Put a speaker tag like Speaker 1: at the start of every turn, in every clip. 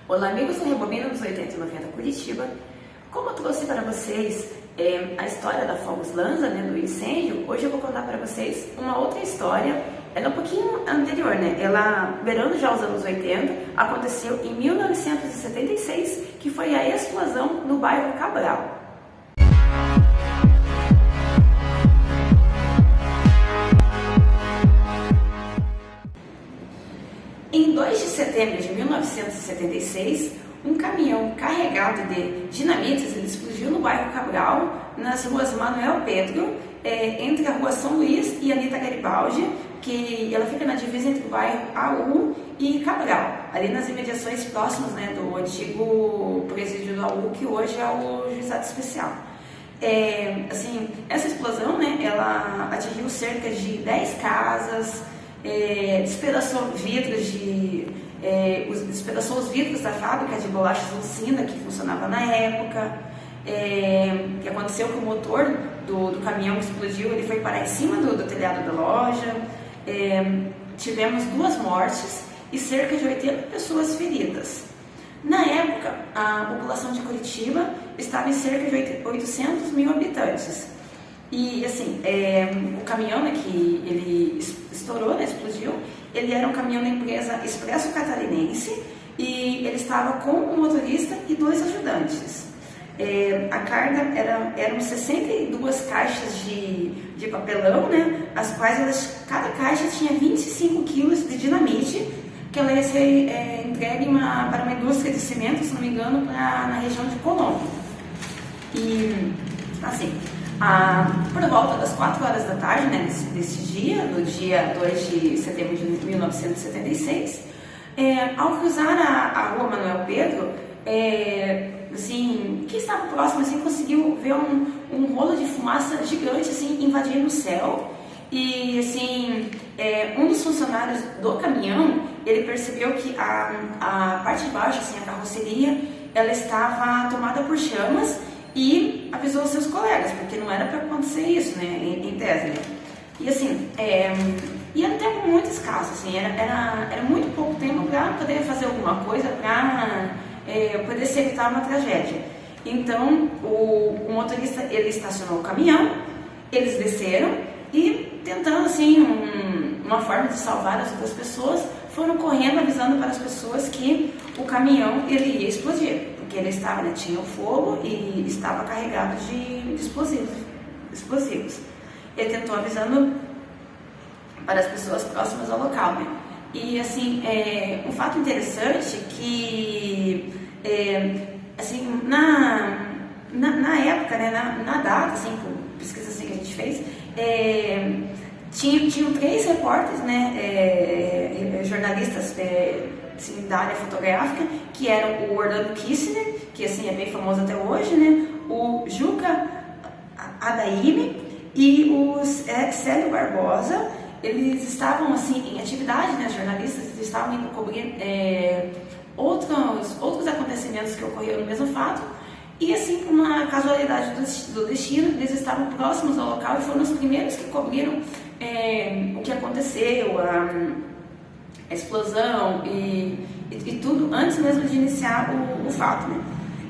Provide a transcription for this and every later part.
Speaker 1: Olá, amigos do Rebobina dos 80 e 90 Curitiba. Como eu trouxe para vocês a história da Fogos Lanza, do incêndio, hoje eu vou contar para vocês uma outra história. Ela é um pouquinho anterior, Ela, beirando já os anos 80, aconteceu em 1976, que foi a explosão no bairro Cabral. Em 2 de setembro de 1976, um caminhão carregado de dinamites explodiu no bairro Cabral, nas ruas Manuel Pedro, entre a rua São Luís e Anita Garibaldi, que ela fica na divisa entre o bairro AU e Cabral, ali nas imediações próximas do antigo presídio do AU, que hoje é o Juizado Especial. Essa explosão, ela atingiu cerca de 10 casas, despedaçou os vidros da fábrica de bolachas Lucina, que funcionava na época. Que aconteceu que o motor do caminhão que explodiu, ele foi parar em cima do telhado da loja. Tivemos 2 mortes e cerca de 80 pessoas feridas. Na época, a população de Curitiba estava em cerca de 800 mil habitantes. E o caminhão que ele estourou, explodiu, ele era um caminhão da empresa Expresso Catarinense e ele estava com um motorista e 2 ajudantes. A carga eram 62 caixas de papelão, as quais cada caixa tinha 25 quilos de dinamite, que ela ia ser entregue para uma indústria de cimento, se não me engano, na região de Colombo. E, por volta das 4 horas da tarde, desse dia, no dia 2 de setembro de 1976, ao cruzar a rua Manuel Pedro, quem estava próximo conseguiu ver um rolo de fumaça gigante invadindo o céu. E um dos funcionários do caminhão, ele percebeu que a parte de baixo, a carroceria, ela estava tomada por chamas e avisou os seus colegas, porque não era para acontecer isso, em tese. E era um tempo muito escasso, era muito pouco tempo para poder fazer alguma coisa, para poder se evitar uma tragédia. Então, o motorista, ele estacionou o caminhão, eles desceram e, tentando uma forma de salvar as outras pessoas, foram correndo avisando para as pessoas que o caminhão ele ia explodir, porque ele tinha o fogo e estava carregado de explosivos. Ele tentou avisando para as pessoas próximas ao local, E um fato interessante que na época, na data, por pesquisa que a gente fez, tinham 3 repórteres, jornalistas da área fotográfica, que eram o Orlando Kissner, que é bem famoso até hoje, o Juca Adaime e o Célio Barbosa. Eles estavam em atividade, jornalistas, eles estavam indo cobrir outros acontecimentos que ocorreram no mesmo fato. E por uma casualidade do destino, eles estavam próximos ao local e foram os primeiros que cobriram o que aconteceu, a explosão e tudo antes mesmo de iniciar o fato,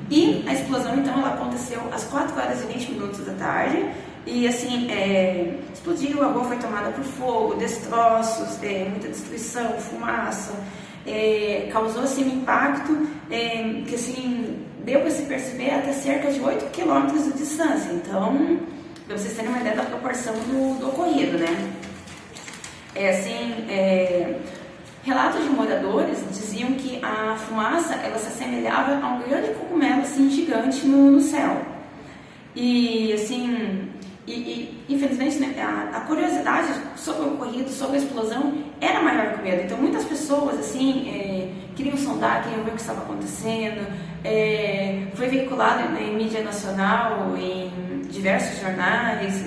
Speaker 1: E a explosão, então, ela aconteceu às 4 horas e 20 minutos da tarde e explodiu, a rua foi tomada por fogo, destroços, muita destruição, fumaça, causou um impacto que deu para se perceber até cerca de 8 quilômetros de distância. Então, para vocês terem uma ideia da proporção do ocorrido, Relatos de moradores diziam que a fumaça ela se assemelhava a um grande cogumelo gigante no céu. E infelizmente, a curiosidade sobre o ocorrido, sobre a explosão, era maior que o medo. Então, muitas pessoas, queriam sondar, queriam ver o que estava acontecendo. Foi veiculado em mídia nacional, em diversos jornais,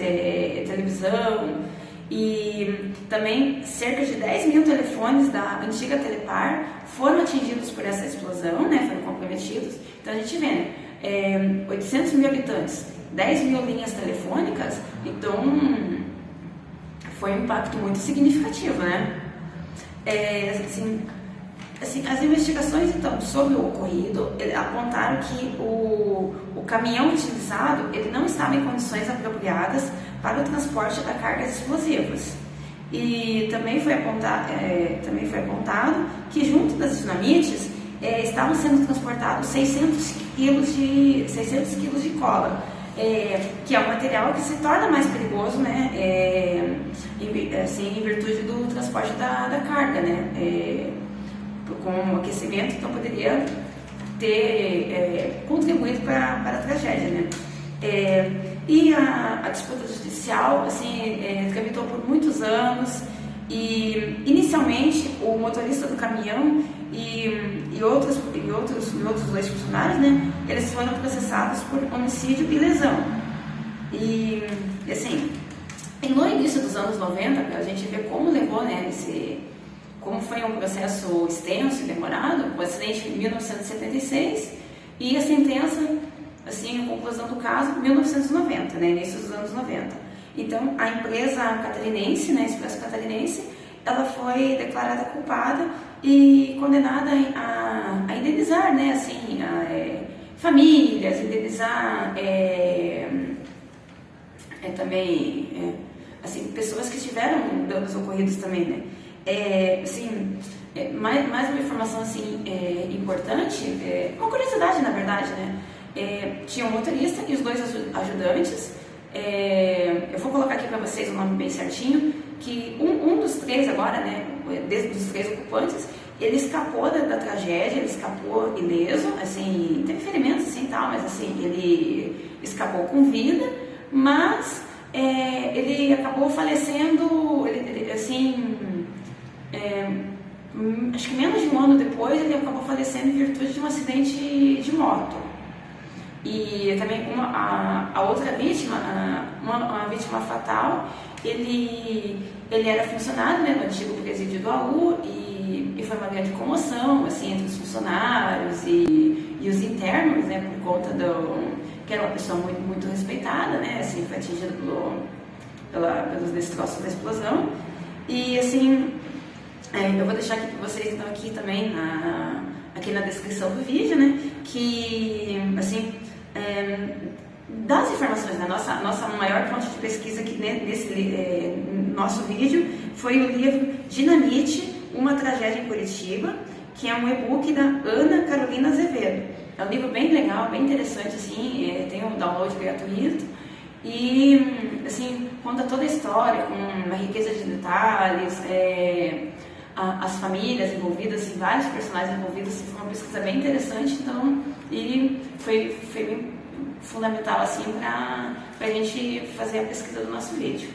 Speaker 1: televisão. E também cerca de 10 mil telefones da antiga Telepar foram atingidos por essa explosão, foram comprometidos. Então, a gente vê, 800 mil habitantes, 10 mil linhas telefônicas, então foi um impacto muito significativo, Assim, as investigações, então, sobre o ocorrido apontaram que o caminhão utilizado ele não estava em condições apropriadas para o transporte de cargas explosivas. E também foi apontado que junto das dinamites estavam sendo transportados 600 quilos de cola, que é um material que se torna mais perigoso, né, em virtude do transporte da carga, né, com o aquecimento, então poderia ter contribuído para a tragédia, né. E a disputa judicial tramitou por muitos anos e inicialmente o motorista do caminhão e outros dois funcionários, né, eles foram processados por homicídio e lesão. E assim, no início dos anos 90, a gente vê como levou, né, como foi um processo extenso e demorado, o acidente em 1976 e a sentença, assim, a conclusão do caso, 1990, né, início dos anos 90. Então, a empresa catarinense, né, Expresso Catarinense, ela foi declarada culpada e condenada a indenizar, né, assim, famílias, indenizar também, assim, pessoas que tiveram danos ocorridos também, né. Mais uma informação assim importante, uma curiosidade na verdade, né? Tinha um motorista e os dois ajudantes. Eu vou colocar aqui para vocês o nome bem certinho, que um dos três agora, né, dos três ocupantes, ele escapou da tragédia, ele escapou ileso, assim, teve ferimentos assim tal, mas assim, ele escapou com vida, mas ele acabou falecendo, acho que menos de um ano depois ele acabou falecendo em virtude de um acidente de moto. E também a outra vítima, uma vítima fatal, ele era funcionário, né, no antigo presídio do AU e foi uma grande comoção assim, entre os funcionários e os internos, né, por conta que era uma pessoa muito, muito respeitada, né, assim, foi atingida pelos destroços da explosão. E assim, eu vou deixar aqui para vocês então aqui também aqui na descrição do vídeo, né, que assim, das informações, né, nossa maior fonte de pesquisa aqui nesse nosso vídeo foi o livro Dinamite, uma tragédia em Curitiba, que é um e-book da Ana Carolina Azevedo. É um livro bem legal, bem interessante, assim, tem um download gratuito e assim, conta toda a história com uma riqueza de detalhes, as famílias envolvidas e vários personagens envolvidos. Foi uma pesquisa bem interessante, então, e foi bem fundamental assim para a gente fazer a pesquisa do nosso vídeo,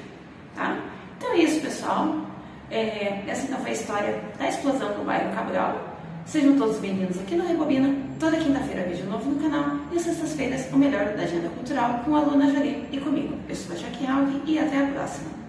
Speaker 1: tá? Então é isso, pessoal. Essa então foi a história da explosão no bairro Cabral. Sejam todos bem-vindos aqui no Rebobina. Toda quinta-feira vídeo novo no canal e às sextas-feiras o melhor da agenda cultural com a Aluna Jolie e comigo. Eu sou a Jaque Alves e até a próxima.